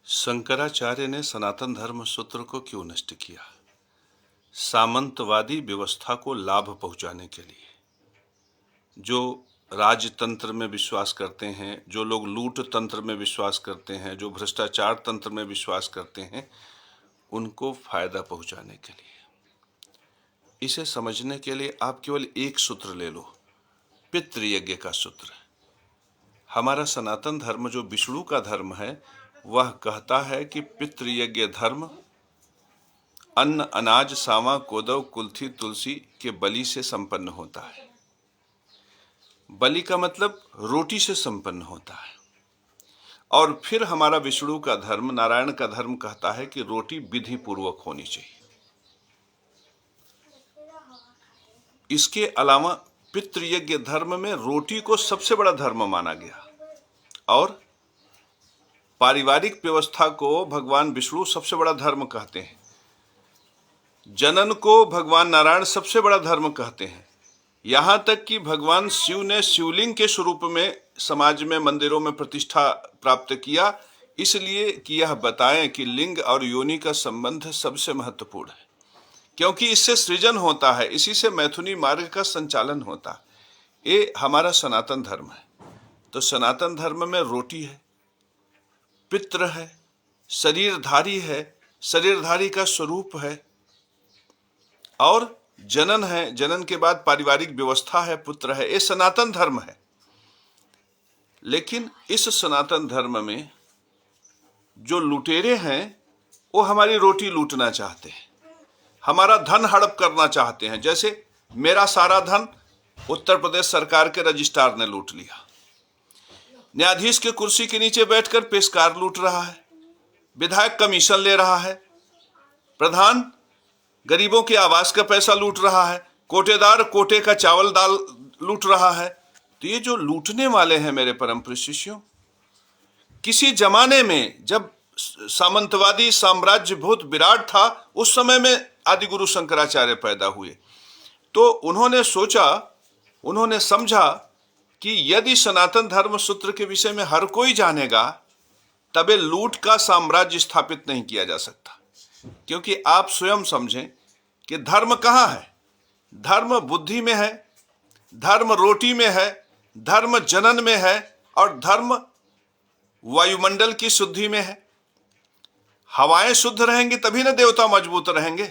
शंकराचार्य ने सनातन धर्म सूत्र को क्यों नष्ट किया? सामंतवादी व्यवस्था को लाभ पहुंचाने के लिए। जो राजतंत्र में विश्वास करते हैं, जो लोग लूट तंत्र में विश्वास करते हैं, जो भ्रष्टाचार तंत्र में विश्वास करते हैं, उनको फायदा पहुंचाने के लिए। इसे समझने के लिए आप केवल एक सूत्र ले लो, पितृयज्ञ का सूत्र। हमारा सनातन धर्म जो विष्णु का धर्म है, वह कहता है कि पितृयज्ञ धर्म अन्न, अनाज, सावा, कोदव, कुल्थी, तुलसी के बलि से संपन्न होता है। बलि का मतलब रोटी से संपन्न होता है। और फिर हमारा विष्णु का धर्म, नारायण का धर्म कहता है कि रोटी विधि पूर्वक होनी चाहिए। इसके अलावा पितृयज्ञ धर्म में रोटी को सबसे बड़ा धर्म माना गया और पारिवारिक व्यवस्था को भगवान विष्णु सबसे बड़ा धर्म कहते हैं। जनन को भगवान नारायण सबसे बड़ा धर्म कहते हैं। यहां तक कि भगवान शिव ने शिवलिंग के स्वरूप में समाज में, मंदिरों में प्रतिष्ठा प्राप्त किया, इसलिए कि यह बताएं कि लिंग और योनि का संबंध सबसे महत्वपूर्ण है, क्योंकि इससे सृजन होता है, इसी से मैथुनी मार्ग का संचालन होता है। ये हमारा सनातन धर्म है। तो सनातन धर्म में रोटी है, पितृ है, शरीरधारी है, शरीरधारी का स्वरूप है, और जनन है, जनन के बाद पारिवारिक व्यवस्था है, पुत्र है। ये सनातन धर्म है। लेकिन इस सनातन धर्म में जो लुटेरे हैं, वो हमारी रोटी लूटना चाहते हैं, हमारा धन हड़प करना चाहते हैं। जैसे मेरा सारा धन उत्तर प्रदेश सरकार के रजिस्ट्रार ने लूट लिया। न्यायाधीश के कुर्सी के नीचे बैठकर पेशकार लूट रहा है, विधायक कमीशन ले रहा है, प्रधान गरीबों के आवास का पैसा लूट रहा है, कोटेदार कोटे का चावल दाल लूट रहा है। तो ये जो लूटने वाले हैं मेरे परम प्रिय शिष्यों, किसी जमाने में जब सामंतवादी साम्राज्य बहुत विराट था, उस समय में आदि गुरु शंकराचार्य पैदा हुए। तो उन्होंने सोचा, उन्होंने समझा कि यदि सनातन धर्म सूत्र के विषय में हर कोई जानेगा, तबे लूट का साम्राज्य स्थापित नहीं किया जा सकता। क्योंकि आप स्वयं समझें कि धर्म कहाँ है? धर्म बुद्धि में है, धर्म रोटी में है, धर्म जनन में है, और धर्म वायुमंडल की शुद्धि में है। हवाएं शुद्ध रहेंगी तभी ना देवता मजबूत रहेंगे।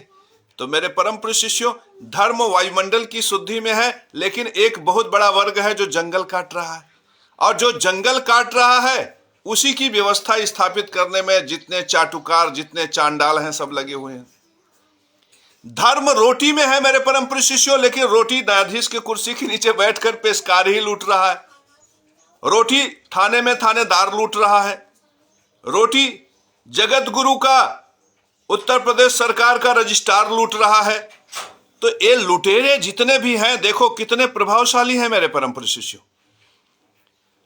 तो मेरे परम प्रिय शिष्यों, धर्म वायुमंडल की शुद्धि में है, लेकिन एक बहुत बड़ा वर्ग है जो जंगल काट रहा है, और जो जंगल काट रहा है उसी की व्यवस्था स्थापित करने में जितने चाटुकार, जितने चांडाल हैं, सब लगे हुए हैं। धर्म रोटी में है मेरे परम प्रिय शिष्यों, लेकिन रोटी न्यायाधीश के कुर्सी के नीचे बैठकर पेशकार ही लूट रहा है। रोटी थाने में थानेदार लूट रहा है। रोटी जगत गुरु का, उत्तर प्रदेश सरकार का रजिस्ट्रार लूट रहा है। तो ये लुटेरे जितने भी हैं, देखो कितने प्रभावशाली हैं मेरे परम प्रिय शिष्यों।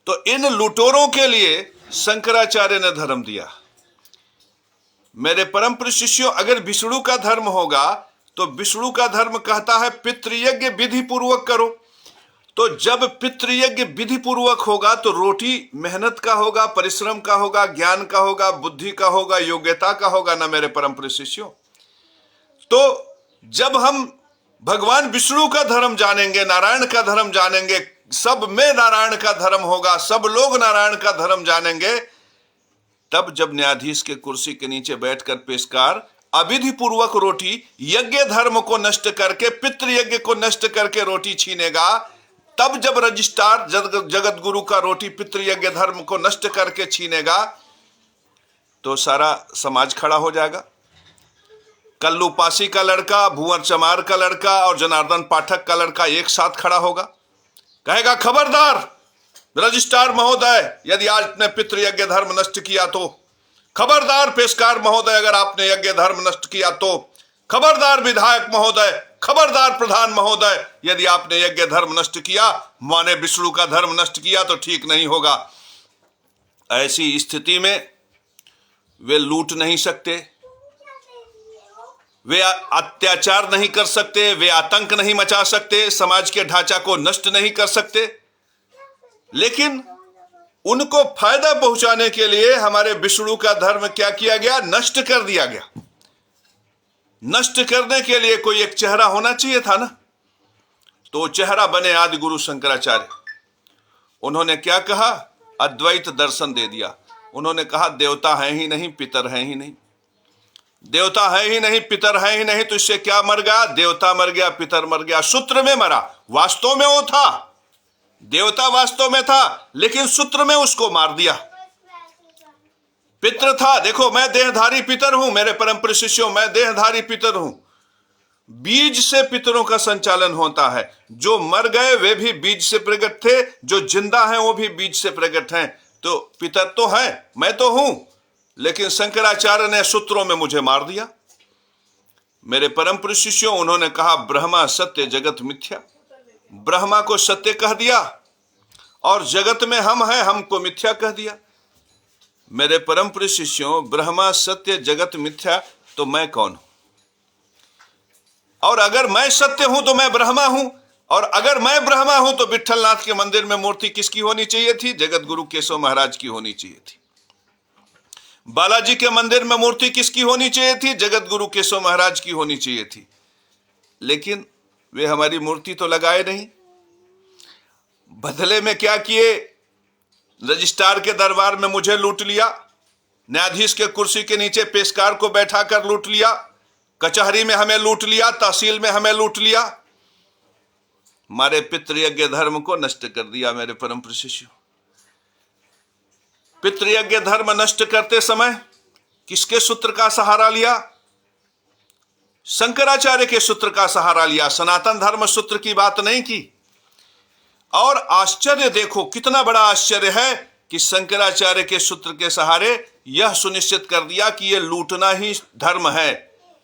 तो इन लुटेरों के लिए शंकराचार्य ने धर्म दिया। मेरे परम प्रिय शिष्यों, अगर विष्णु का धर्म होगा तो विष्णु का धर्म कहता है पितृयज्ञ विधि पूर्वक करो। तो जब पितृयज्ञ विधि पूर्वक होगा तो रोटी मेहनत का होगा, परिश्रम का होगा, ज्ञान का होगा, बुद्धि का होगा, योग्यता का होगा ना मेरे परम प्रिय शिष्यों। तो जब हम भगवान विष्णु का धर्म जानेंगे, नारायण का धर्म जानेंगे, सब में नारायण का धर्म होगा, सब लोग नारायण का धर्म जानेंगे, तब जब न्यायाधीश के कुर्सी के नीचे बैठकर पेशकार अविधि पूर्वक रोटी, यज्ञ धर्म को नष्ट करके, पितृयज्ञ को नष्ट करके रोटी छीनेगा, तब जब रजिस्ट्रार जगत गुरु का रोटी पितृयज्ञ धर्म को नष्ट करके छीनेगा, तो सारा समाज खड़ा हो जाएगा। कल्लू पासी का लड़का, भुवर चमार का लड़का और जनार्दन पाठक का लड़का एक साथ खड़ा होगा, कहेगा खबरदार रजिस्ट्रार महोदय, यदि आपने पितृयज्ञ धर्म नष्ट किया तो, खबरदार पेशकार महोदय अगर आपने यज्ञ धर्म नष्ट किया तो, खबरदार विधायक महोदय, खबरदार प्रधान महोदय, यदि आपने यज्ञ धर्म नष्ट किया, माने विष्णु का धर्म नष्ट किया, तो ठीक नहीं होगा। ऐसी स्थिति में वे लूट नहीं सकते, वे अत्याचार नहीं कर सकते, वे आतंक नहीं मचा सकते, समाज के ढांचा को नष्ट नहीं कर सकते। लेकिन उनको फायदा पहुंचाने के लिए हमारे विष्णु का धर्म क्या किया गया? नष्ट कर दिया गया। नष्ट करने के लिए कोई एक चेहरा होना चाहिए था ना, तो चेहरा बने आदि गुरु शंकराचार्य। उन्होंने क्या कहा? अद्वैत दर्शन दे दिया। उन्होंने कहा देवता है ही नहीं, पितर है ही नहीं। देवता है ही नहीं, पितर है ही नहीं, तो इससे क्या मर गया? देवता मर गया, पितर मर गया, सूत्र में मरा। वास्तव में वो था, देवता वास्तव में था, लेकिन सूत्र में उसको मार दिया। पितर था, देखो मैं देहधारी पितर हूं, मेरे परम प्रिय शिष्यों, मैं देहधारी पितर हूं। बीज से पितरों का संचालन होता है। जो मर गए वे भी बीज से प्रकट थे, जो जिंदा हैं वो भी बीज से प्रकट हैं। तो पितर तो है, मैं तो हूं, लेकिन शंकराचार्य ने सूत्रों में मुझे मार दिया। मेरे परम प्रिय शिष्यों, उन्होंने कहा ब्रह्मा सत्य जगत मिथ्या। ब्रह्मा को सत्य कह दिया और जगत में हम हैं, हमको मिथ्या कह दिया। मेरे परम प्रिय शिष्यों, ब्रह्मा सत्य जगत मिथ्या, तो मैं कौन हूं? और अगर मैं सत्य हूं तो मैं ब्रह्मा हूं, और अगर मैं ब्रह्मा हूं तो विट्ठलनाथ के मंदिर में मूर्ति किसकी होनी चाहिए थी? जगत गुरु केशव महाराज की होनी चाहिए थी। बालाजी के मंदिर में मूर्ति किसकी होनी चाहिए थी? जगत गुरु केशव महाराज की होनी चाहिए थी। लेकिन वे हमारी मूर्ति तो लगाए नहीं। बदले में क्या किए? रजिस्ट्रार के दरबार में मुझे लूट लिया, न्यायाधीश के कुर्सी के नीचे पेशकार को बैठा कर लूट लिया, कचहरी में हमें लूट लिया, तहसील में हमें लूट लिया। हमारे पितृयज्ञ धर्म को नष्ट कर दिया। मेरे परम प्रिय शिष्यों, पितृयज्ञ धर्म नष्ट करते समय किसके सूत्र का सहारा लिया? शंकराचार्य के सूत्र का सहारा लिया। सनातन धर्म सूत्र की बात नहीं की। और आश्चर्य देखो, कितना बड़ा आश्चर्य है कि शंकराचार्य के सूत्र के सहारे यह सुनिश्चित कर दिया कि यह लूटना ही धर्म है,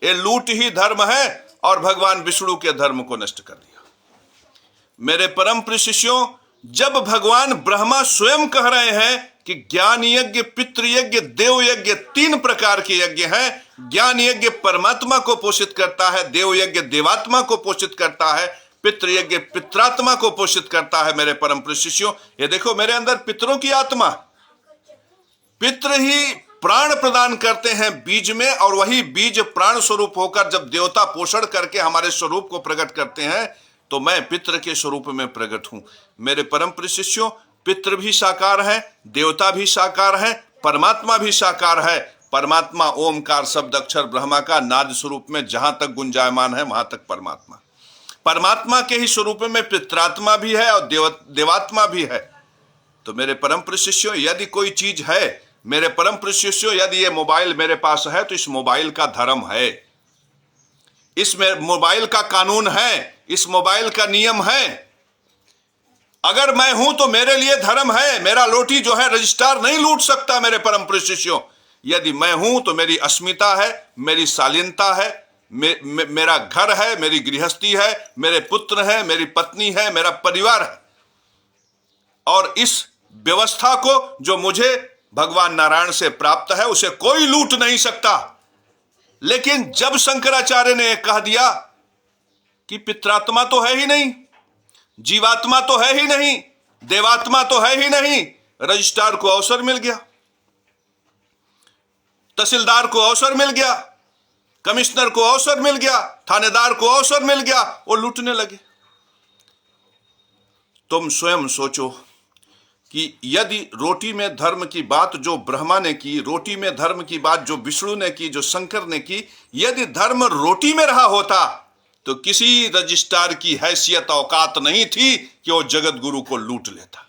ये लूट ही धर्म है, और भगवान विष्णु के धर्म को नष्ट कर दिया। मेरे परम प्रिय शिष्यों, जब भगवान ब्रह्मा स्वयं कह रहे हैं कि ज्ञान यज्ञ, पितृयज्ञ, देव यज्ञ, 3 प्रकार के यज्ञ हैं। ज्ञान यज्ञ परमात्मा को पोषित करता है, देव यज्ञ देवात्मा को पोषित करता है, पितृयज्ञ पित्रात्मा को पोषित करता है। मेरे परम प्रिय शिष्यों, ये देखो मेरे अंदर पितरों की आत्मा, पितृ ही प्राण प्रदान करते हैं बीज में, और वही बीज प्राण स्वरूप होकर जब देवता पोषण करके हमारे स्वरूप को प्रकट करते हैं, तो मैं पितृ के स्वरूप में प्रकट हूं। मेरे परम प्रिय शिष्यों, पितृ भी साकार है, देवता भी साकार है, परमात्मा भी साकार है। परमात्मा ओमकार शब्द अक्षर ब्रह्मा का नाद स्वरूप में जहां तक गुंजायमान है, वहां तक परमात्मा। परमात्मा के ही स्वरूप में पित्रात्मा भी है और देवात्मा भी है। तो मेरे परम प्रिय शिष्यों, यदि कोई चीज है, मेरे परम प्रिय शिष्यों, यदि ये मोबाइल मेरे पास है तो इस मोबाइल का धर्म है, इसमें मोबाइल का कानून है, इस मोबाइल का नियम है। अगर मैं हूं तो मेरे लिए धर्म है। मेरा लोटी जो है रजिस्ट्रार नहीं लूट सकता। मेरे परम प्रिय शिष्यों, यदि मैं हूं तो मेरी अस्मिता है, मेरी शालीनता है, मेरा घर है, मेरी गृहस्थी है, मेरे पुत्र हैं, मेरी पत्नी है, मेरा परिवार है। और इस व्यवस्था को जो मुझे भगवान नारायण से प्राप्त है, उसे कोई लूट नहीं सकता। लेकिन जब शंकराचार्य ने कह दिया कि पित्रात्मा तो है ही नहीं, जीवात्मा तो है ही नहीं, देवात्मा तो है ही नहीं, रजिस्ट्रार को अवसर मिल गया, तहसीलदार को अवसर मिल गया, कमिश्नर को अवसर मिल गया, थानेदार को अवसर मिल गया, वो लूटने लगे। तुम स्वयं सोचो कि यदि रोटी में धर्म की बात जो ब्रह्मा ने की, रोटी में धर्म की बात जो विष्णु ने की, जो शंकर ने की, यदि धर्म रोटी में रहा होता तो किसी रजिस्ट्रार की हैसियत औकात नहीं थी कि वो जगत गुरु को लूट लेता।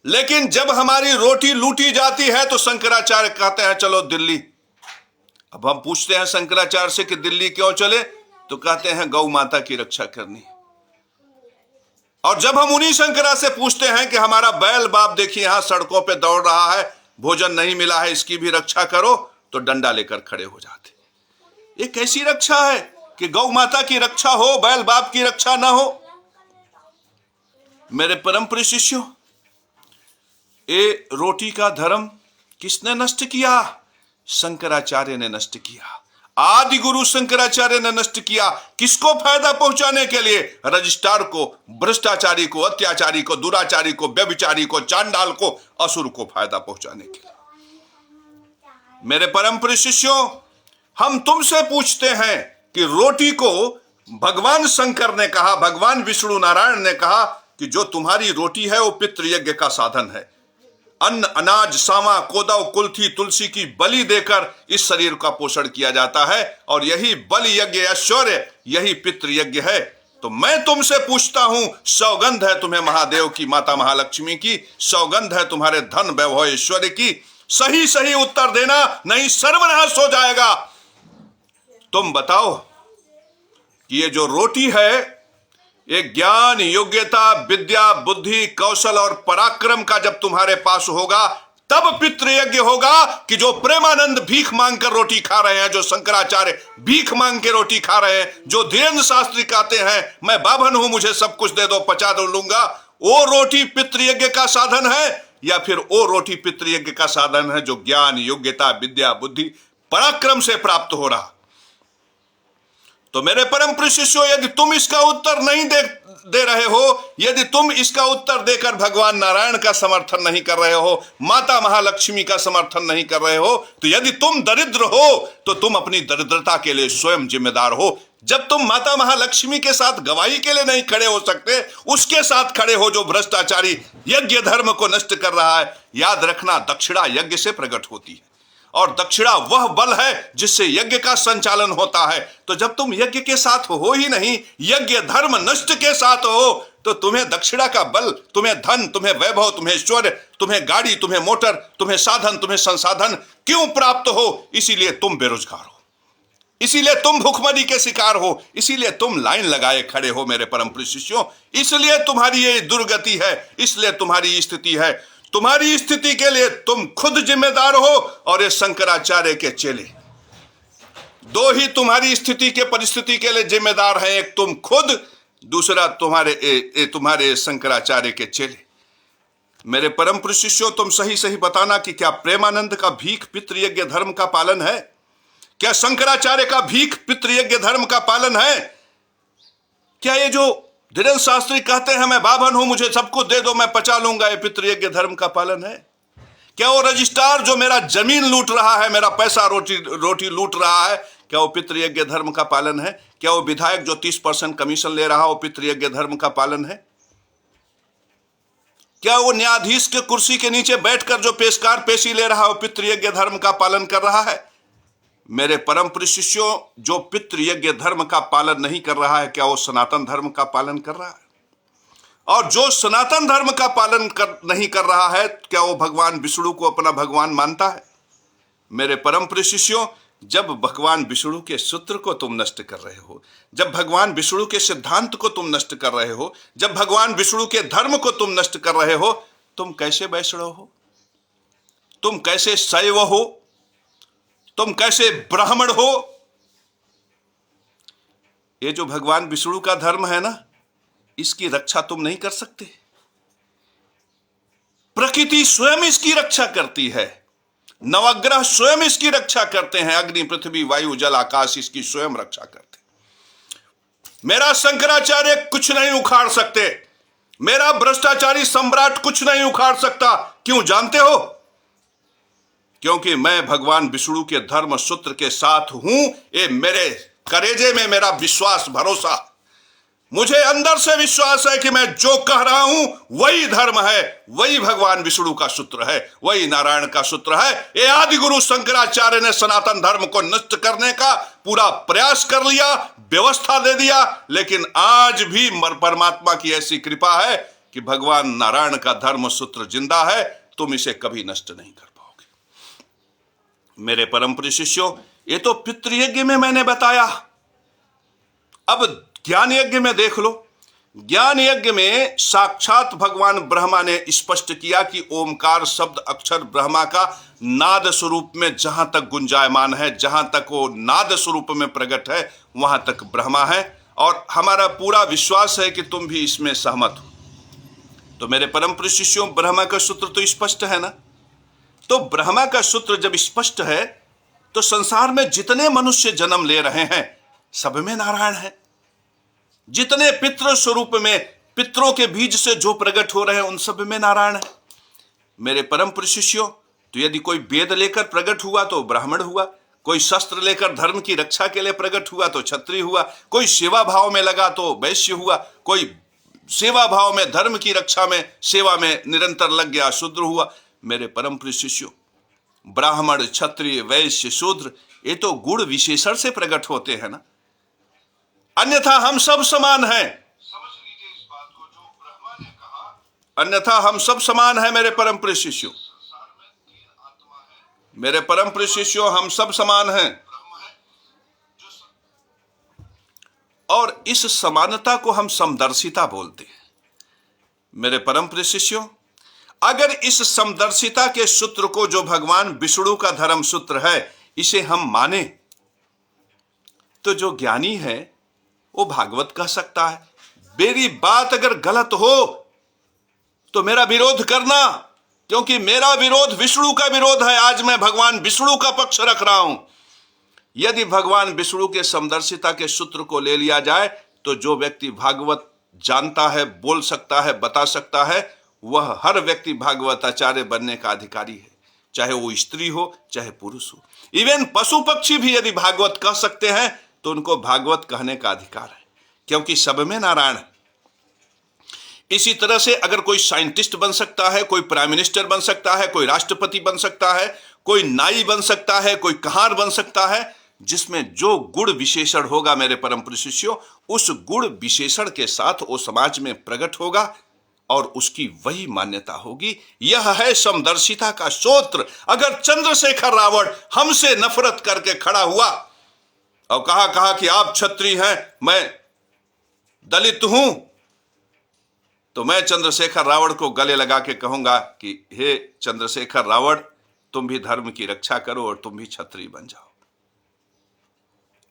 लेकिन जब हमारी रोटी लूटी जाती है तो शंकराचार्य कहते हैं चलो दिल्ली। अब हम पूछते हैं शंकराचार्य से कि दिल्ली क्यों चले, तो कहते हैं गौ माता की रक्षा करनी। और जब हम उन्हीं शंकरा से पूछते हैं कि हमारा बैल बाप देखिए यहां सड़कों पे दौड़ रहा है, भोजन नहीं मिला है, इसकी भी रक्षा करो, तो डंडा लेकर खड़े हो जाते। ये कैसी रक्षा है कि गौ माता की रक्षा हो, बैल बाप की रक्षा ना हो? मेरे परम प्रिय शिष्यों, ये रोटी का धर्म किसने नष्ट किया? शंकराचार्य ने नष्ट किया। आदि गुरु शंकराचार्य ने नष्ट किया। किसको फायदा पहुंचाने के लिए? रजिस्ट्रार को, भ्रष्टाचारी को, अत्याचारी को, दुराचारी को, व्यभिचारी को, चांडाल को, असुर को फायदा पहुंचाने के लिए। मेरे परम प्रिय शिष्यों, हम तुमसे पूछते हैं कि रोटी को भगवान शंकर ने कहा, भगवान विष्णु नारायण ने कहा कि जो तुम्हारी रोटी है वो पितृयज्ञ का साधन है। अन्न, अनाज, सामा, कोदव, कुल्थी, तुलसी की बलि देकर इस शरीर का पोषण किया जाता है और यही बलि यज्ञ, ऐश्वर्य, यही पितृयज्ञ है। तो मैं तुमसे पूछता हूं, सौगंध है तुम्हें महादेव की, माता महालक्ष्मी की, सौगंध है तुम्हारे धन, वैभव, ऐश्वर्य की। सही सही उत्तर देना, नहीं सर्वनाश हो जाएगा। तुम बताओ कि ये जो रोटी है, ये ज्ञान, योग्यता, विद्या, बुद्धि, कौशल और पराक्रम का जब तुम्हारे पास होगा तब पितृयज्ञ होगा कि जो प्रेमानंद भीख मांग कर रोटी खा रहे हैं, जो शंकराचार्य भीख मांग के रोटी खा रहे हैं, जो धीरेन्द्र शास्त्री कहते हैं मैं बाभन हूं, मुझे सब कुछ दे दो, पचा दो लूंगा, वो रोटी पितृयज्ञ का साधन है या फिर वो रोटी पितृयज्ञ का साधन है जो ज्ञान, योग्यता, विद्या, बुद्धि, पराक्रम से प्राप्त हो रहा? तो मेरे परम प्रिय शिष्यों, यदि तुम इसका उत्तर नहीं दे रहे हो, यदि तुम इसका उत्तर देकर भगवान नारायण का समर्थन नहीं कर रहे हो, माता महालक्ष्मी का समर्थन नहीं कर रहे हो, तो यदि तुम दरिद्र हो तो तुम अपनी दरिद्रता के लिए स्वयं जिम्मेदार हो। जब तुम माता महालक्ष्मी के साथ गवाही के लिए नहीं खड़े हो सकते, उसके साथ खड़े हो जो भ्रष्टाचारी यज्ञ धर्म को नष्ट कर रहा है। याद रखना, दक्षिणा यज्ञ से प्रकट होती है और दक्षिणा वह बल है जिससे यज्ञ का संचालन होता है। तो जब तुम यज्ञ के साथ हो ही नहीं, यज्ञ धर्म नष्ट के साथ हो, तो तुम्हें दक्षिणा का बल, तुम्हें धन, तुम्हें वैभव, तुम्हें ऐश्वर्य, तुम्हें गाड़ी, तुम्हें मोटर, तुम्हें साधन, तुम्हें संसाधन क्यों प्राप्त हो? इसीलिए तुम बेरोजगार हो, इसीलिए तुम भूखमरी के शिकार हो, इसीलिए तुम लाइन लगाए खड़े हो मेरे परम प्रिय शिष्यों, इसलिए तुम्हारी ये दुर्गति है, इसलिए तुम्हारी स्थिति है। तुम्हारी स्थिति के लिए तुम खुद जिम्मेदार हो और ये शंकराचार्य के चेले। दो ही तुम्हारी स्थिति के, परिस्थिति के लिए जिम्मेदार हैं, एक तुम खुद, दूसरा तुम्हारे शंकराचार्य के चेले। मेरे परम प्रिय शिष्यों, तुम सही सही बताना कि क्या प्रेमानंद का भीख पितृयज्ञ धर्म का पालन है? क्या शंकराचार्य का भीख पितृयज्ञ धर्म का पालन है? क्या ये जो धीरेन्द्र शास्त्री कहते हैं मैं बाभन हूं, मुझे सब कुछ दे दो, मैं पचा लूंगा, ये पितृयज्ञ धर्म का पालन है? क्या वो रजिस्ट्रार जो मेरा जमीन लूट रहा है, मेरा पैसा रोटी लूट रहा है, क्या वो पितृयज्ञ धर्म का पालन है? क्या वो विधायक जो 30% कमीशन ले रहा है वो पितृयज्ञ धर्म का पालन है? क्या वो न्यायाधीश के कुर्सी के नीचे बैठकर जो पेशकार पेशी ले रहा है वो पितृयज्ञ धर्म का पालन कर रहा है? मेरे परम प्रिय शिष्यों, जो पितृयज्ञ धर्म का पालन नहीं कर रहा है, क्या वो सनातन धर्म का पालन कर रहा है? और जो सनातन धर्म का पालन नहीं कर रहा है, क्या वो भगवान विष्णु को अपना भगवान मानता है? मेरे परम प्रिय शिष्यों, जब भगवान विष्णु के सूत्र को तुम नष्ट कर रहे हो, जब भगवान विष्णु के सिद्धांत को तुम नष्ट कर रहे हो, जब भगवान विष्णु के धर्म को तुम नष्ट कर रहे हो, तुम कैसे वैष्णव हो? तुम कैसे शैव हो? तुम कैसे ब्राह्मण हो? ये जो भगवान विष्णु का धर्म है ना, इसकी रक्षा तुम नहीं कर सकते। प्रकृति स्वयं इसकी रक्षा करती है, नवग्रह स्वयं इसकी रक्षा करते हैं, अग्नि, पृथ्वी, वायु, जल, आकाश इसकी स्वयं रक्षा करते हैं। मेरा शंकराचार्य कुछ नहीं उखाड़ सकते, मेरा भ्रष्टाचारी सम्राट कुछ नहीं उखाड़ सकता। क्यों जानते हो? क्योंकि मैं भगवान विष्णु के धर्म सूत्र के साथ हूं। ये मेरे करेजे में मेरा विश्वास, भरोसा, मुझे अंदर से विश्वास है कि मैं जो कह रहा हूं वही धर्म है, वही भगवान विष्णु का सूत्र है, वही नारायण का सूत्र है। ये आदि गुरु शंकराचार्य ने सनातन धर्म को नष्ट करने का पूरा प्रयास कर लिया, व्यवस्था दे दिया, लेकिन आज भी परमात्मा की ऐसी कृपा है कि भगवान नारायण का धर्म सूत्र जिंदा है, तुम इसे कभी नष्ट नहीं कर पाओगे। मेरे परम प्रिय शिष्यों, ये तो पितृयज्ञ में मैंने बताया। अब ज्ञान यज्ञ में देख लो। ज्ञान यज्ञ में साक्षात भगवान ब्रह्मा ने स्पष्ट किया कि ओमकार शब्द अक्षर ब्रह्मा का नाद स्वरूप में जहां तक गुंजायमान है, जहां तक वो नाद स्वरूप में प्रकट है, वहां तक ब्रह्मा है। और हमारा पूरा विश्वास है कि तुम भी इसमें सहमत हो। तो मेरे परम प्रिय शिष्यों, ब्रह्मा का सूत्र तो स्पष्ट है ना। तो ब्रह्मा का सूत्र जब स्पष्ट है तो संसार में जितने मनुष्य जन्म ले रहे हैं सब में नारायण है। जितने पितृ स्वरूप में पितरों के बीज से जो प्रकट हो रहे हैं उन सब में नारायण है। मेरे परम प्रिय शिष्यों, तो यदि कोई वेद लेकर प्रकट हुआ तो ब्राह्मण हुआ, कोई शस्त्र लेकर धर्म की रक्षा के लिए प्रकट हुआ तो क्षत्रिय हुआ, कोई सेवा भाव में लगा तो वैश्य हुआ, कोई सेवा भाव में धर्म की रक्षा में सेवा में निरंतर लग गया शूद्र हुआ। मेरे परम प्रिय शिष्यों, ब्राह्मण क्षत्रिय वैश्य शूद्र ये तो गुण विशेषण से प्रकट होते हैं ना, अन्यथा हम सब समान हैं। समझ लीजिए इस बात को जो ब्रह्मा ने कहा, अन्यथा हम सब समान हैं। मेरे परम प्रिय शिष्यों, मेरे परम प्रिय शिष्यों, हम सब समान हैं और इस समानता को हम समदर्शिता बोलते हैं। मेरे परम प्रिय शिष्यों, अगर इस समदर्शिता के सूत्र को जो भगवान विष्णु का धर्म सूत्र है इसे हम माने तो जो ज्ञानी है वो भागवत कह सकता है। मेरी बात अगर गलत हो तो मेरा विरोध करना, क्योंकि मेरा विरोध विष्णु का विरोध है। आज मैं भगवान विष्णु का पक्ष रख रहा हूं। यदि भगवान विष्णु के समदर्शिता के सूत्र को ले लिया जाए तो जो व्यक्ति भागवत जानता है, बोल सकता है, बता सकता है, वह हर व्यक्ति भागवत आचार्य बनने का अधिकारी है, चाहे वो स्त्री हो चाहे पुरुष हो। इवन पशु पक्षी भी यदि भागवत कह सकते हैं तो उनको भागवत कहने का अधिकार है, क्योंकि सब में नारायण है। इसी तरह से अगर कोई साइंटिस्ट बन सकता है, कोई प्राइम मिनिस्टर बन सकता है, कोई राष्ट्रपति बन सकता है, कोई नाई बन सकता है, कोई कहार बन सकता है, जिसमें जो गुण विशेषण होगा मेरे परम प्रिय शिष्यों, उस गुण विशेषण के साथ वो समाज में प्रकट होगा और उसकी वही मान्यता होगी। यह है समदर्शिता का सूत्र। अगर चंद्रशेखर रावण हमसे नफरत करके खड़ा हुआ और कहा कि आप क्षत्रिय हैं, मैं दलित हूं, तो मैं चंद्रशेखर रावण को गले लगा के कहूंगा कि हे चंद्रशेखर रावण, तुम भी धर्म की रक्षा करो और तुम भी क्षत्रिय बन जाओ।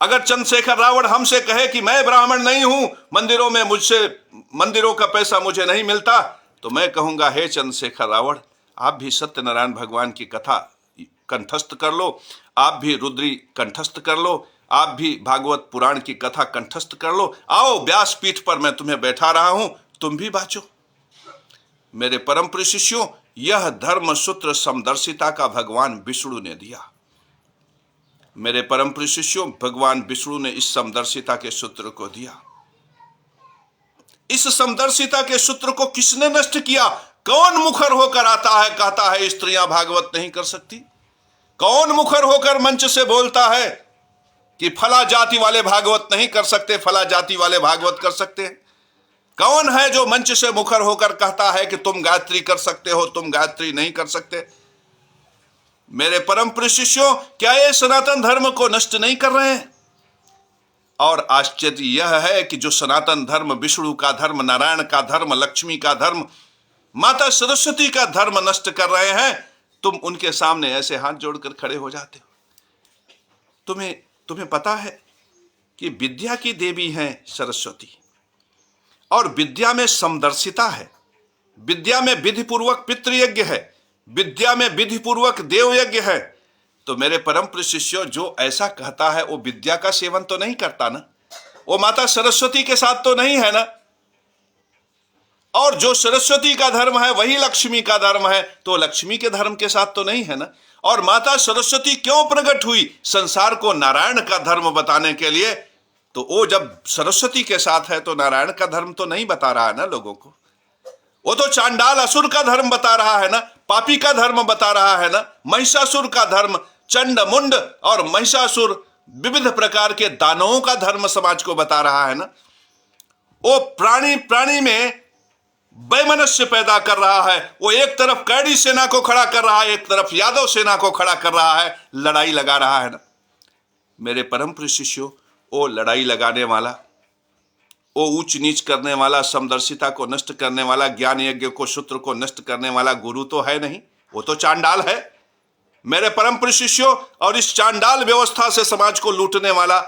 अगर चंद्रशेखर रावण हमसे कहे कि मैं ब्राह्मण नहीं हूं, मंदिरों का पैसा मुझे नहीं मिलता, तो मैं कहूंगा हे चंद्रशेखर रावण, आप भी सत्यनारायण भगवान की कथा कंठस्थ कर लो, आप भी रुद्री कंठस्थ कर लो, आप भी भागवत पुराण की कथा कंठस्थ कर लो। आओ व्यास पीठ पर मैं तुम्हें बैठा रहा हूं, तुम भी बाँचो। मेरे परम प्रिय शिष्यों, यह धर्म सूत्र समदर्शिता का भगवान विष्णु ने दिया। मेरे परम प्रिय शिष्यों, भगवान विष्णु ने इस समदर्शिता के सूत्र को दिया। इस समदर्शिता के सूत्र को किसने नष्ट किया? कौन मुखर होकर आता है, कहता है स्त्रियां भागवत नहीं कर सकती? कौन मुखर होकर मंच से बोलता है कि फला जाति वाले भागवत नहीं कर सकते, फला जाति वाले भागवत कर सकते हैं? कौन है जो मंच से मुखर होकर कहता है कि तुम गायत्री कर सकते हो, तुम गायत्री नहीं कर सकते? मेरे परम प्रिय शिष्यों, क्या ये सनातन धर्म को नष्ट नहीं कर रहे हैं? और आश्चर्य यह है कि जो सनातन धर्म, विष्णु का धर्म, नारायण का धर्म, लक्ष्मी का धर्म, माता सरस्वती का धर्म नष्ट कर रहे हैं, तुम उनके सामने ऐसे हाथ जोड़कर खड़े हो जाते हो। तुम्हें पता है कि विद्या की देवी हैं सरस्वती, और विद्या में समदर्शिता है, विद्या में विधिपूर्वक पितृयज्ञ है, विद्या में विधिपूर्वक देव यज्ञ है। तो मेरे परम प्रिय शिष्यों, जो ऐसा कहता है वो विद्या का सेवन तो नहीं करता ना, वो माता सरस्वती के साथ तो नहीं है ना। और जो सरस्वती का धर्म है वही लक्ष्मी का धर्म है, तो लक्ष्मी के धर्म के साथ तो नहीं है ना। और माता सरस्वती क्यों प्रकट हुई? संसार को नारायण का धर्म बताने के लिए। तो वो जब सरस्वती के साथ है तो नारायण का धर्म तो नहीं बता रहा है ना लोगों को, वो तो चांडाल असुर का धर्म बता रहा है ना, पापी का धर्म बता रहा है ना, महिषासुर का धर्म, चंड मुंड और महिषासुर विविध प्रकार के दानवों का धर्म समाज को बता रहा है ना। वो प्राणी में वैमनस्य पैदा कर रहा है। वो एक तरफ कैडी सेना को खड़ा कर रहा है, एक तरफ यादव सेना को खड़ा कर रहा है, लड़ाई लगा रहा है ना। मेरे परम प्रिय शिष्यों, वो लड़ाई लगाने वाला, वो ऊंच नीच करने वाला, समदर्शिता को नष्ट करने वाला, ज्ञान यज्ञ को, सूत्र को नष्ट करने वाला गुरु तो है नहीं, वो तो चांडाल है मेरे परम प्रिय शिष्यों। और इस चांडाल व्यवस्था से समाज को लूटने वाला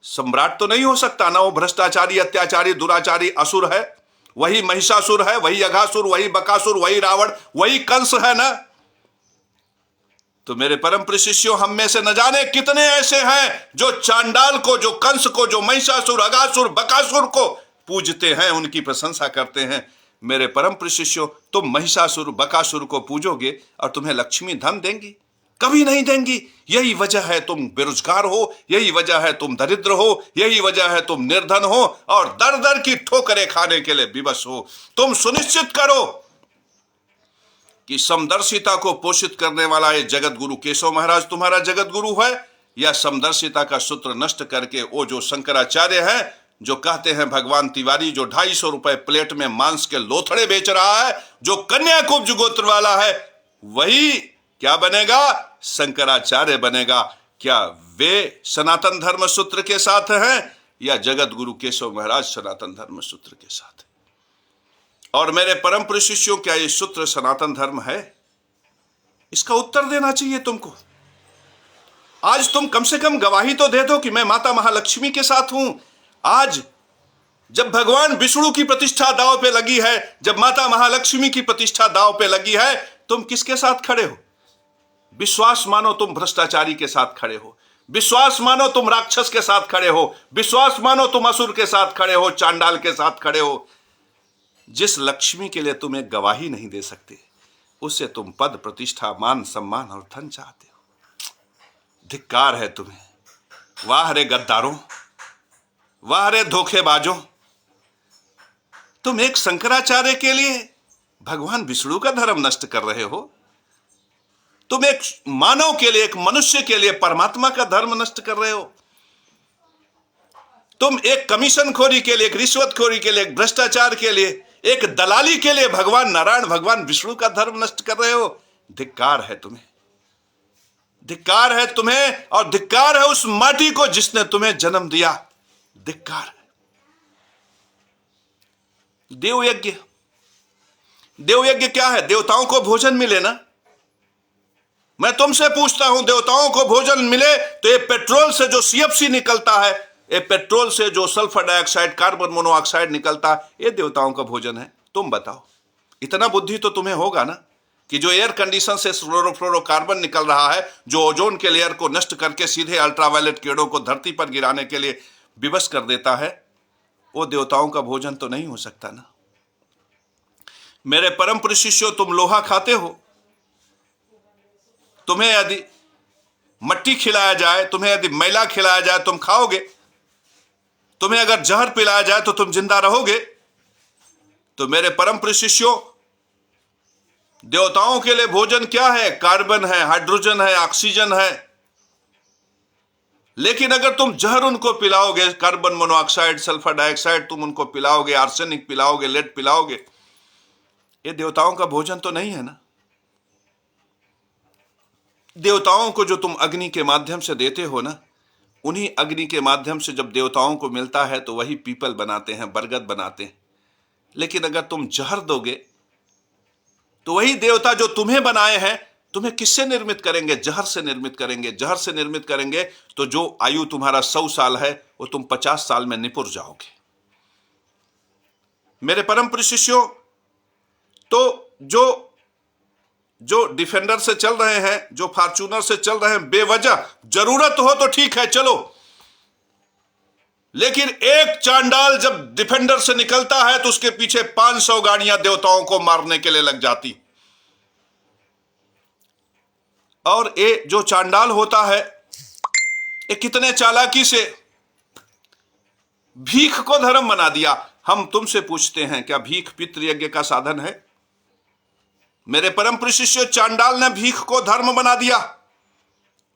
सम्राट तो नहीं हो सकता ना। वो भ्रष्टाचारी, अत्याचारी, दुराचारी असुर है, वही महिषासुर है, वही अघासुर, वही बकासुर, वही रावण, वही कंस है ना। तो मेरे परम प्रिय शिष्यों, हम में से न जाने कितने ऐसे हैं जो चांडाल को, जो कंस को, जो महिषासुर, अगासुर, बकासुर को पूजते हैं, उनकी प्रशंसा करते हैं। मेरे परम प्रिय शिष्यों, तुम महिषासुर, बकासुर को पूजोगे और तुम्हें लक्ष्मी धन देंगी? कभी नहीं देंगी। यही वजह है तुम बेरोजगार हो, यही वजह है तुम दरिद्र हो, यही वजह है तुम निर्धन हो और दर दर की ठोकरें खाने के लिए विवश हो। तुम सुनिश्चित करो कि समदर्शिता को पोषित करने वाला ये जगत गुरु केशव महाराज तुम्हारा जगत गुरु है, या समदर्शिता का सूत्र नष्ट करके वो जो शंकराचार्य है, जो कहते हैं भगवान तिवारी, जो 250 रुपए प्लेट में मांस के लोथड़े बेच रहा है, जो कन्याकुब्ज गोत्र वाला है, वही क्या बनेगा? शंकराचार्य बनेगा। क्या वे सनातन धर्म सूत्र के साथ हैं या जगत गुरु केशव महाराज सनातन धर्म सूत्र के साथ है? और मेरे परम प्रिय शिष्यों, क्या ये सूत्र सनातन धर्म है? इसका उत्तर देना चाहिए तुमको। आज तुम कम से कम गवाही तो दे दो कि मैं माता महालक्ष्मी के साथ हूं। आज जब भगवान विष्णु की प्रतिष्ठा दांव पे लगी है, जब माता महालक्ष्मी की प्रतिष्ठा दांव पे लगी है, तुम किसके साथ खड़े हो? विश्वास मानो तुम भ्रष्टाचारी के साथ खड़े हो, विश्वास मानो तुम राक्षस के साथ खड़े हो, विश्वास मानो तुम असुर के साथ खड़े हो, चांडाल के साथ खड़े हो। जिस लक्ष्मी के लिए तुम एक गवाही नहीं दे सकते, उससे तुम पद, प्रतिष्ठा, मान, सम्मान और धन चाहते हो। धिक्कार है तुम्हें। वाह रे गद्दारों, वाह रे धोखेबाजों। तुम एक शंकराचार्य के लिए भगवान विष्णु का धर्म नष्ट कर रहे हो। तुम एक मानव के लिए, एक मनुष्य के लिए परमात्मा का धर्म नष्ट कर रहे हो। तुम एक कमीशन खोरी के लिए, एक रिश्वत खोरी के लिए, एक भ्रष्टाचार के लिए, एक दलाली के लिए भगवान नारायण, भगवान विष्णु का धर्म नष्ट कर रहे हो। धिक्कार है तुम्हें, धिक्कार है तुम्हें, और धिक्कार है उस माटी को जिसने तुम्हें जन्म दिया। धिक्कार है। देवयज्ञ, देवयज्ञ क्या है? देवताओं को भोजन मिले ना। मैं तुमसे पूछता हूं, देवताओं को भोजन मिले तो ये पेट्रोल से जो सीएफसी निकलता है, ये पेट्रोल से जो सल्फर डाइऑक्साइड, कार्बन मोनोऑक्साइड निकलता है, ये देवताओं का भोजन है। तुम बताओ, इतना बुद्धि तो तुम्हें होगा ना कि जो एयर कंडीशन से फ्लोरोकार्बन निकल रहा है, जो ओजोन के लेयर को नष्ट करके सीधे अल्ट्रावायलेट किरणों को धरती पर गिराने के लिए विवश कर देता है, वो देवताओं का भोजन तो नहीं हो सकता ना। मेरे परम प्रिय शिष्यों, तुम लोहा खाते हो, तुम्हें यदि मट्टी खिलाया जाए, तुम्हें यदि मैला खिलाया जाए, तुम खाओगे। तुम्हें अगर जहर पिलाया जाए तो तुम जिंदा रहोगे। तो मेरे परम प्रिय शिष्यों, देवताओं के लिए भोजन क्या है? कार्बन है, हाइड्रोजन है, ऑक्सीजन है। लेकिन अगर तुम जहर उनको पिलाओगे, कार्बन मोनोऑक्साइड, सल्फर डाइऑक्साइड तुम उनको पिलाओगे, आर्सेनिक पिलाओगे, लेड पिलाओगे, ये देवताओं का भोजन तो नहीं है ना। देवताओं को जो तुम अग्नि के माध्यम से देते हो ना, उन्हीं अग्नि के माध्यम से जब देवताओं को मिलता है तो वही पीपल बनाते हैं, बरगद बनाते हैं। लेकिन अगर तुम जहर दोगे तो वही देवता जो तुम्हें बनाए हैं, तुम्हें किससे निर्मित करेंगे? जहर से निर्मित करेंगे। जहर से निर्मित करेंगे तो जो आयु तुम्हारा 100 साल है, वो तुम 50 साल में निपुर जाओगे। मेरे परम प्रिय शिष्यों, तो जो डिफेंडर से चल रहे हैं, जो फॉर्च्यूनर से चल रहे हैं, बेवजह जरूरत हो तो ठीक है, चलो। लेकिन एक चांडाल जब डिफेंडर से निकलता है तो उसके पीछे 500 गाड़ियां देवताओं को मारने के लिए लग जाती। और ये जो चांडाल होता है, ये कितने चालाकी से भीख को धर्म बना दिया। हम तुमसे पूछते हैं, क्या भीख पितृयज्ञ का साधन है? मेरे परम प्रिय शिष्य, चांडाल ने भीख को धर्म बना दिया,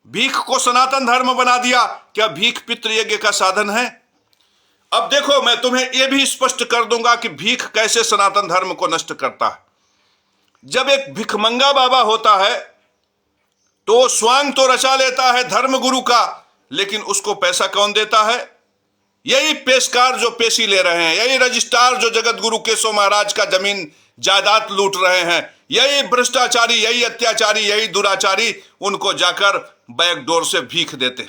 भीख को सनातन धर्म बना दिया। क्या भीख पितृयज्ञ का साधन है? अब देखो, मैं तुम्हें यह भी स्पष्ट कर दूंगा कि भीख कैसे सनातन धर्म को नष्ट करता है। जब एक भिखमंगा बाबा होता है तो स्वांग तो रचा लेता है धर्म गुरु का, लेकिन उसको पैसा कौन देता है? यही पेशकार जो पेशी ले रहे हैं, यही रजिस्ट्रार जो जगत गुरु केशव महाराज का जमीन जायदाद लूट रहे हैं, यही भ्रष्टाचारी, यही अत्याचारी, यही दुराचारी उनको जाकर बैकडोर से भीख देते।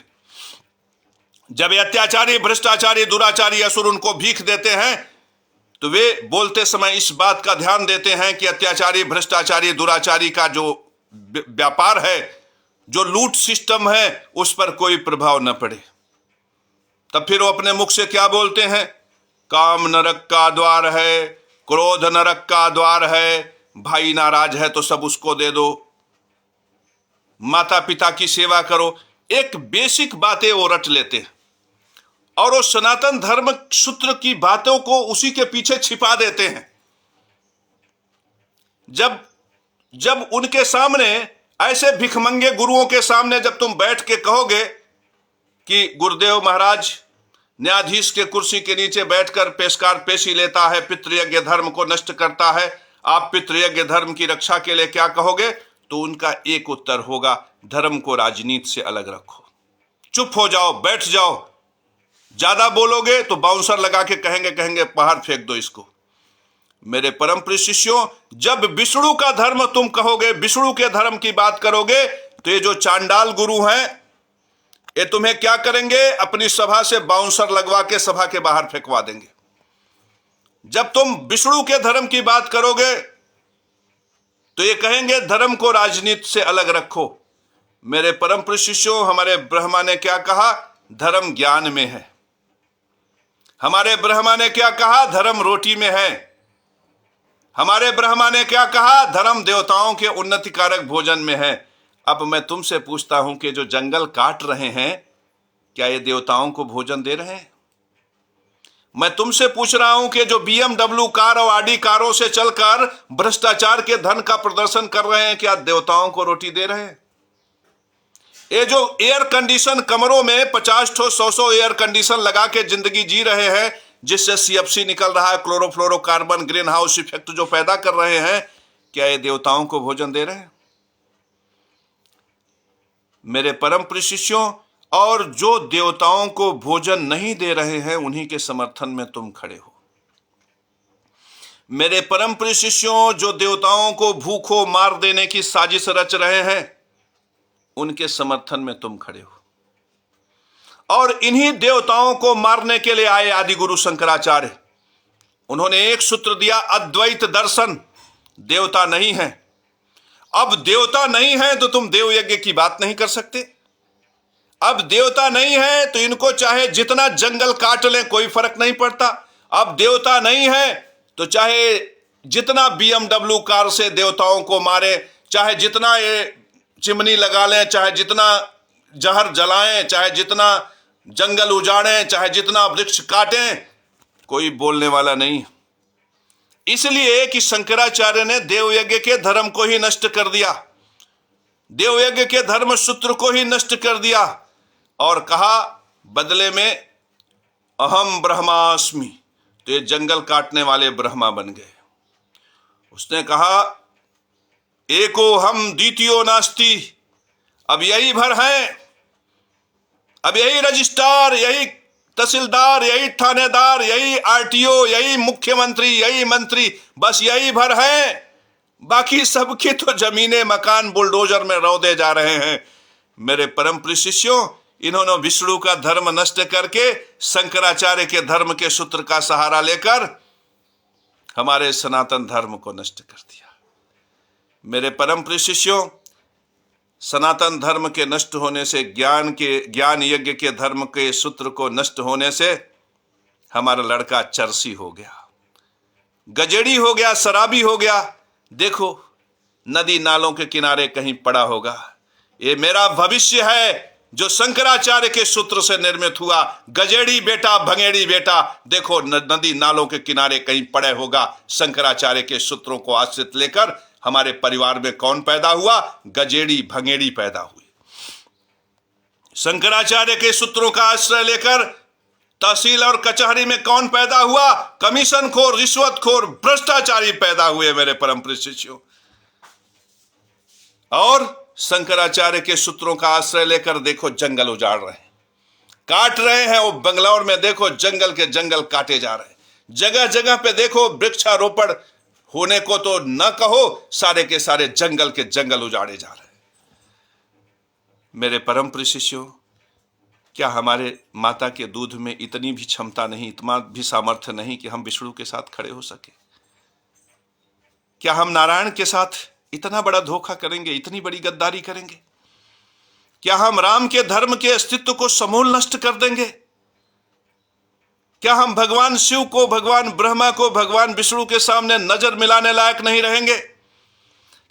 जब ये अत्याचारी, भ्रष्टाचारी, दुराचारी असुर उनको भीख देते हैं तो वे बोलते समय इस बात का ध्यान देते हैं कि अत्याचारी, भ्रष्टाचारी, दुराचारी का जो व्यापार है जो लूट सिस्टम है उस पर कोई प्रभाव न पड़े। तब फिर वो अपने मुख से क्या बोलते हैं? काम नरक का द्वार है, क्रोध नरक का द्वार है, भाई नाराज है तो सब उसको दे दो, माता पिता की सेवा करो। एक बेसिक बातें वो रट लेते हैं और वो सनातन धर्म सूत्र की बातों को उसी के पीछे छिपा देते हैं। जब उनके सामने, ऐसे भिखमंगे गुरुओं के सामने जब तुम बैठ के कहोगे कि गुरुदेव महाराज न्यायाधीश के कुर्सी के नीचे बैठकर पेशकार पेशी लेता है, पितृयज्ञ धर्म को नष्ट करता है, आप पितृयज्ञ धर्म की रक्षा के लिए क्या कहोगे? तो उनका एक उत्तर होगा, धर्म को राजनीति से अलग रखो, चुप हो जाओ, बैठ जाओ। ज्यादा बोलोगे तो बाउंसर लगा के कहेंगे बाहर फेंक दो इसको। मेरे परम प्रिय शिष्यों, जब विष्णु का धर्म तुम कहोगे, विष्णु के धर्म की बात करोगे, तो ये जो चांडाल गुरु हैं ये तुम्हें क्या करेंगे? अपनी सभा से बाउंसर लगवा के सभा के बाहर फेंकवा देंगे। जब तुम विष्णु के धर्म की बात करोगे तो ये कहेंगे धर्म को राजनीति से अलग रखो। मेरे परम प्रिय शिष्यों, हमारे ब्रह्मा ने क्या कहा? धर्म ज्ञान में है। हमारे ब्रह्मा ने क्या कहा? धर्म रोटी में है। हमारे ब्रह्मा ने क्या कहा? धर्म देवताओं के उन्नतिकारक भोजन में है। अब मैं तुमसे पूछता हूं कि जो जंगल काट रहे हैं, क्या ये देवताओं को भोजन दे रहे हैं? मैं तुमसे पूछ रहा हूं कि जो BMW कार और आडी कारों से चलकर भ्रष्टाचार के धन का प्रदर्शन कर रहे हैं, क्या देवताओं को रोटी दे रहे हैं? ये जो एयर कंडीशन कमरों में 50 ठो 100 एयर कंडीशन लगा के जिंदगी जी रहे हैं, जिससे CFC निकल रहा है, क्लोरोफ्लोरोकार्बन, ग्रीन हाउस इफेक्ट जो पैदा कर रहे हैं, क्या ये देवताओं को भोजन दे रहे हैं? मेरे परम प्रिय शिष्यों, और जो देवताओं को भोजन नहीं दे रहे हैं, उन्हीं के समर्थन में तुम खड़े हो। मेरे परम प्रिय शिष्यों, जो देवताओं को भूखों मार देने की साजिश रच रहे हैं, उनके समर्थन में तुम खड़े हो। और इन्हीं देवताओं को मारने के लिए आए आदि गुरु शंकराचार्य। उन्होंने एक सूत्र दिया, अद्वैत दर्शन, देवता नहीं है। अब देवता नहीं है तो तुम देव यज्ञ की बात नहीं कर सकते। अब देवता नहीं है तो इनको चाहे जितना जंगल काट लें कोई फर्क नहीं पड़ता। अब देवता नहीं है तो चाहे जितना BMW कार से देवताओं को मारे, चाहे जितना ये चिमनी लगा लें, चाहे जितना जहर जलाएं, चाहे जितना जंगल उजाड़ें, चाहे जितना वृक्ष काटें, कोई बोलने वाला नहीं। इसलिए कि शंकराचार्य ने देवयज्ञ के धर्म को ही नष्ट कर दिया, देवयज्ञ के धर्म सूत्र को ही नष्ट कर दिया और कहा बदले में अहम ब्रह्मास्मि। तो ये जंगल काटने वाले ब्रह्मा बन गए। उसने कहा एको हम द्वितीयो नास्ति। अब यही भर है, अब यही रजिस्ट्रार, यही तहसीलदार, यही थानेदार, यही RTO, यही मुख्यमंत्री, यही मंत्री, बस यही भर है। बाकी सबकी तो जमीनें मकान बुलडोजर में रौदे जा रहे हैं। मेरे परम प्रिय शिष्यों, इन्होंने विष्णु का धर्म नष्ट करके शंकराचार्य के धर्म के सूत्र का सहारा लेकर हमारे सनातन धर्म को नष्ट कर दिया। मेरे परम प्रिय शिष्यों, सनातन धर्म के नष्ट होने से, ज्ञान यज्ञ के धर्म के सूत्र को नष्ट होने से हमारा लड़का चरसी हो गया, गजेड़ी हो गया, शराबी हो गया। देखो नदी नालों के किनारे कहीं पड़ा होगा। ये मेरा भविष्य है जो शंकराचार्य के सूत्र से निर्मित हुआ। गजेड़ी बेटा, भंगेड़ी बेटा, देखो नदी नालों के किनारे कहीं पड़े होगा। शंकराचार्य के सूत्रों को आश्रित लेकर हमारे परिवार में कौन पैदा हुआ? गजेड़ी भंगेड़ी पैदा हुई। शंकराचार्य के सूत्रों का आश्रय लेकर तहसील और कचहरी में कौन पैदा हुआ? कमीशन खोर, रिश्वत खोर, भ्रष्टाचारी पैदा हुए मेरे परम प्रिय शिष्यों। और शंकराचार्य के सूत्रों का आश्रय लेकर देखो जंगल उजाड़ रहे हैं, काट रहे हैं। वो बंगलौर में देखो जंगल के जंगल काटे जा रहे हैं। जगह जगह पे देखो वृक्षारोपण होने को तो न कहो, सारे के सारे जंगल के जंगल उजाड़े जा रहे हैं। मेरे परम प्रिय शिष्यों, क्या हमारे माता के दूध में इतनी भी क्षमता नहीं, इतना भी सामर्थ्य नहीं कि हम विष्णु के साथ खड़े हो सके? क्या हम नारायण के साथ इतना बड़ा धोखा करेंगे, इतनी बड़ी गद्दारी करेंगे? क्या हम राम के धर्म के अस्तित्व को समूल नष्ट कर देंगे? क्या हम भगवान शिव को, भगवान ब्रह्मा को, भगवान विष्णु के सामने नजर मिलाने लायक नहीं रहेंगे?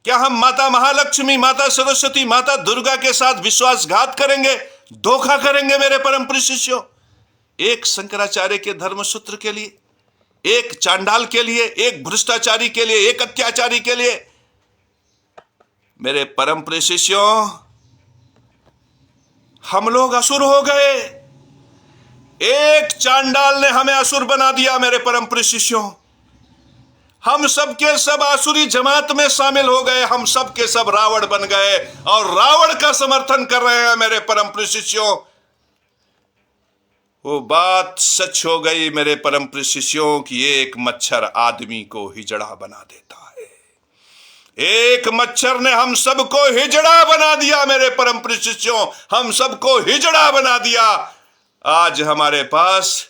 क्या हम माता महालक्ष्मी, माता सरस्वती, माता दुर्गा के साथ विश्वासघात करेंगे, धोखा करेंगे? मेरे परम प्रिय शिष्यों, एक शंकराचार्य के धर्म सूत्र के लिए, एक चांडाल के लिए, एक भ्रष्टाचारी के लिए, एक अत्याचारी के लिए? मेरे परम प्रिय शिष्यों, हम लोग असुर हो गए। एक चांडाल ने हमें असुर बना दिया। मेरे परम प्रिय शिष्यों, हम सब के सब आसुरी जमात में शामिल हो गए। हम सब के सब रावण बन गए और रावण का समर्थन कर रहे हैं। मेरे परम प्रिय शिष्यों, वो बात सच हो गई मेरे परम प्रिय शिष्यों कि एक मच्छर आदमी को हिजड़ा बना देता है। एक मच्छर ने हम सबको हिजड़ा बना दिया। मेरे परम प्रिय शिष्यों, हम सबको हिजड़ा बना दिया। आज हमारे पास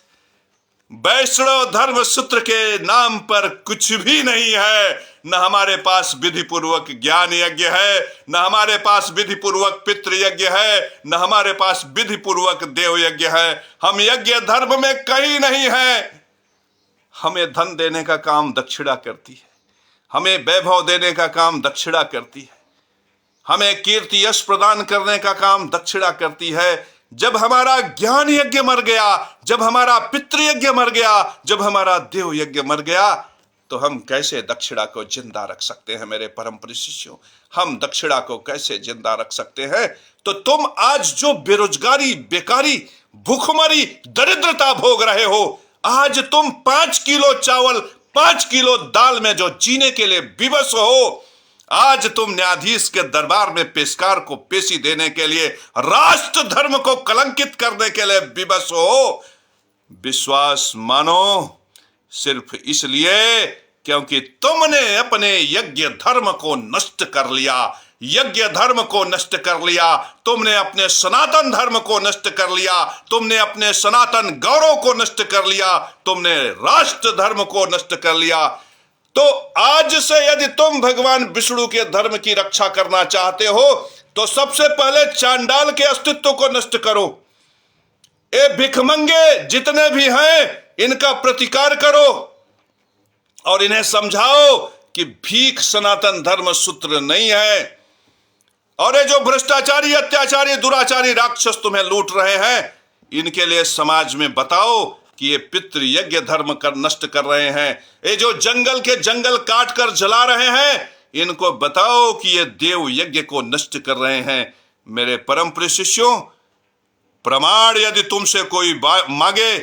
वैष्णव धर्म सूत्र के नाम पर कुछ भी नहीं है। न हमारे पास विधि पूर्वक ज्ञान यज्ञ है, न हमारे पास विधि पूर्वक पितृ यज्ञ है, न हमारे पास विधि पूर्वक देव यज्ञ है। हम यज्ञ धर्म में कहीं नहीं है। हमें धन देने का काम दक्षिणा करती है, हमें वैभव देने का काम दक्षिणा करती है, हमें कीर्ति यश प्रदान करने का काम दक्षिणा करती है। जब हमारा ज्ञान यज्ञ मर गया, जब हमारा पितृयज्ञ मर गया, जब हमारा देव यज्ञ मर गया, तो हम कैसे दक्षिणा को जिंदा रख सकते हैं? मेरे परम प्रिय शिष्यों, हम दक्षिणा को कैसे जिंदा रख सकते हैं? तो तुम आज जो बेरोजगारी, बेकारी, भूखमरी, दरिद्रता भोग रहे हो, आज तुम 5 किलो चावल, 5 किलो दाल में जो जीने के लिए विवश हो, आज तुम न्यायाधीश के दरबार में पेशकार को पेशी देने के लिए, राष्ट्र धर्म को कलंकित करने के लिए विवश हो। विश्वास मानो सिर्फ इसलिए क्योंकि तुमने अपने यज्ञ धर्म को नष्ट कर लिया। यज्ञ धर्म को नष्ट कर लिया, तुमने अपने सनातन धर्म को नष्ट कर लिया, तुमने अपने सनातन गौरव को नष्ट कर लिया, तुमने राष्ट्र धर्म को नष्ट कर लिया। तो आज से यदि तुम भगवान विष्णु के धर्म की रक्षा करना चाहते हो, तो सबसे पहले चांडाल के अस्तित्व को नष्ट करो। ये भिखमंगे जितने भी हैं, इनका प्रतिकार करो और इन्हें समझाओ कि भीख सनातन धर्म सूत्र नहीं है। और ये जो भ्रष्टाचारी, अत्याचारी, दुराचारी राक्षस तुम्हें लूट रहे हैं, इनके लिए समाज में बताओ कि ये पितृ यज्ञ धर्म कर नष्ट कर रहे हैं। ये जो जंगल के जंगल काट कर जला रहे हैं, इनको बताओ कि ये देव यज्ञ को नष्ट कर रहे हैं। मेरे परम प्रिय शिष्यों, प्रमाण यदि तुमसे कोई मांगे,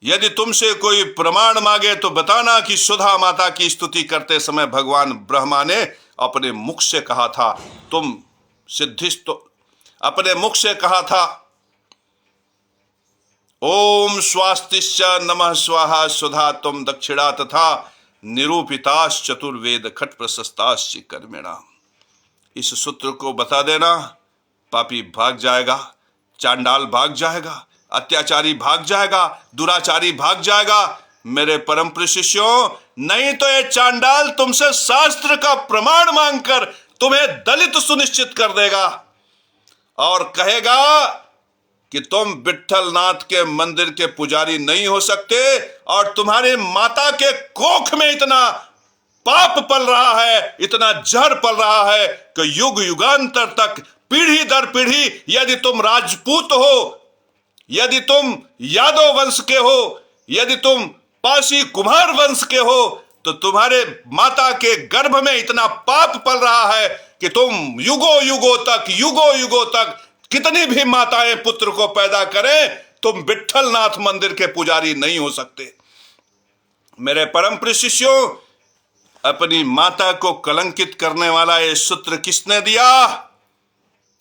यदि तुमसे कोई प्रमाण मांगे तो बताना कि सुधा माता की स्तुति करते समय भगवान ब्रह्मा ने अपने मुख से कहा था, तुम सिद्धिस्त, अपने मुख से कहा था, ओम स्वास्तिश्च नमः स्वाहा सुधा तुम दक्षिणा तथा निरूपिताश चतुर्वेद खट प्रशस्ताश्च कर्मिणा। इस सूत्र को बता देना, पापी भाग जाएगा, चांडाल भाग जाएगा, अत्याचारी भाग जाएगा, दुराचारी भाग जाएगा। मेरे परम प्रिय शिष्यों, नहीं तो ये चांडाल तुमसे शास्त्र का प्रमाण मांगकर तुम्हें दलित सुनिश्चित कर देगा और कहेगा कि तुम विट्ठल नाथ के मंदिर के पुजारी नहीं हो सकते और तुम्हारी माता के कोख में इतना पाप पल रहा है, इतना जहर पल रहा है कि युग युगांतर तक, पीढ़ी दर पीढ़ी, यदि तुम राजपूत हो, यदि तुम यादव वंश के हो, यदि तुम पासी कुमार वंश के हो, तो तुम्हारे माता के गर्भ में इतना पाप पल रहा है कि तुम युगों युगों तक कितनी भी माताएं पुत्र को पैदा करें, तुम विट्ठल नाथ मंदिर के पुजारी नहीं हो सकते। मेरे परम प्रिय शिष्यों, अपनी माता को कलंकित करने वाला ये सूत्र किसने दिया?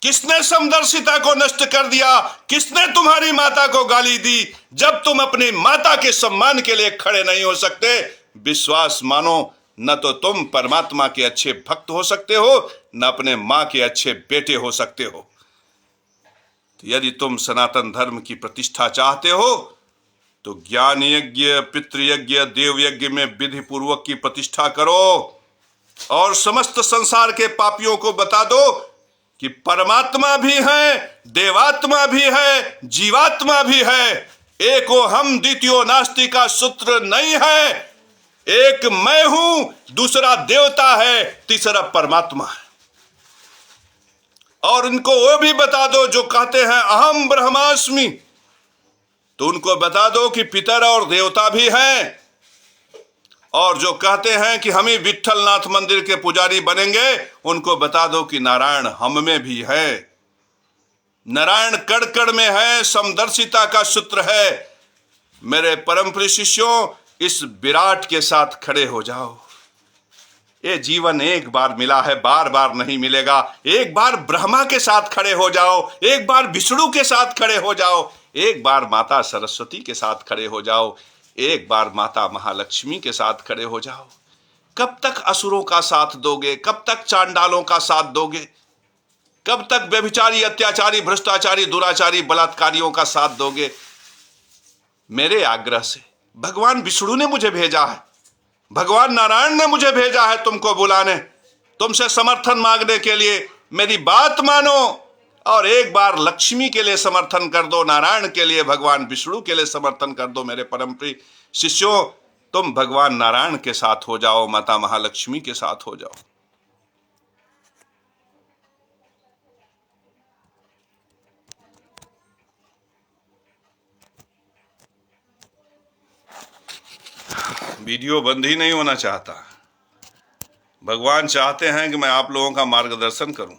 किसने समदर्शिता को नष्ट कर दिया? किसने तुम्हारी माता को गाली दी? जब तुम अपनी माता के सम्मान के लिए खड़े नहीं हो सकते, विश्वास मानो, न तो तुम परमात्मा के अच्छे भक्त हो सकते हो, न अपने मां के अच्छे बेटे हो सकते हो। तो यदि तुम सनातन धर्म की प्रतिष्ठा चाहते हो तो ज्ञान यज्ञ, पितृयज्ञ, देव यज्ञ में विधि पूर्वक की प्रतिष्ठा करो और समस्त संसार के पापियों को बता दो कि परमात्मा भी है, देवात्मा भी है, जीवात्मा भी है। एको हम द्वितीयो नास्ति का सूत्र नहीं है। एक मैं हूं, दूसरा देवता है, तीसरा परमात्मा है। और उनको वो भी बता दो जो कहते हैं अहम ब्रह्मास्मि, तो उनको बता दो कि पितर और देवता भी हैं। और जो कहते हैं कि हम ही विट्ठलनाथ मंदिर के पुजारी बनेंगे, उनको बता दो कि नारायण हम में भी है। नारायण कण कण में है, समदर्शिता का सूत्र है। मेरे परम प्रिय शिष्यों, इस विराट के साथ खड़े हो जाओ। ये जीवन एक बार मिला है, बार बार नहीं मिलेगा। एक बार ब्रह्मा के साथ खड़े हो जाओ, एक बार विष्णु के साथ खड़े हो जाओ, एक बार माता सरस्वती के साथ खड़े हो जाओ, एक बार माता महालक्ष्मी के साथ खड़े हो जाओ। कब तक असुरों का साथ दोगे? कब तक चांडालों का साथ दोगे? कब तक व्यभिचारी, अत्याचारी, भ्रष्टाचारी, दुराचारी, बलात्कारियों का साथ दोगे? मेरे आग्रह से भगवान विष्णु ने मुझे भेजा है, भगवान नारायण ने मुझे भेजा है तुमको बुलाने, तुमसे समर्थन मांगने के लिए। मेरी बात मानो और एक बार लक्ष्मी के लिए समर्थन कर दो, नारायण के लिए, भगवान विष्णु के लिए समर्थन कर दो। मेरे परम प्रिय शिष्यों, तुम भगवान नारायण के साथ हो जाओ, माता महालक्ष्मी के साथ हो जाओ। वीडियो बंद ही नहीं होना चाहता। भगवान चाहते हैं कि मैं आप लोगों का मार्गदर्शन करूं।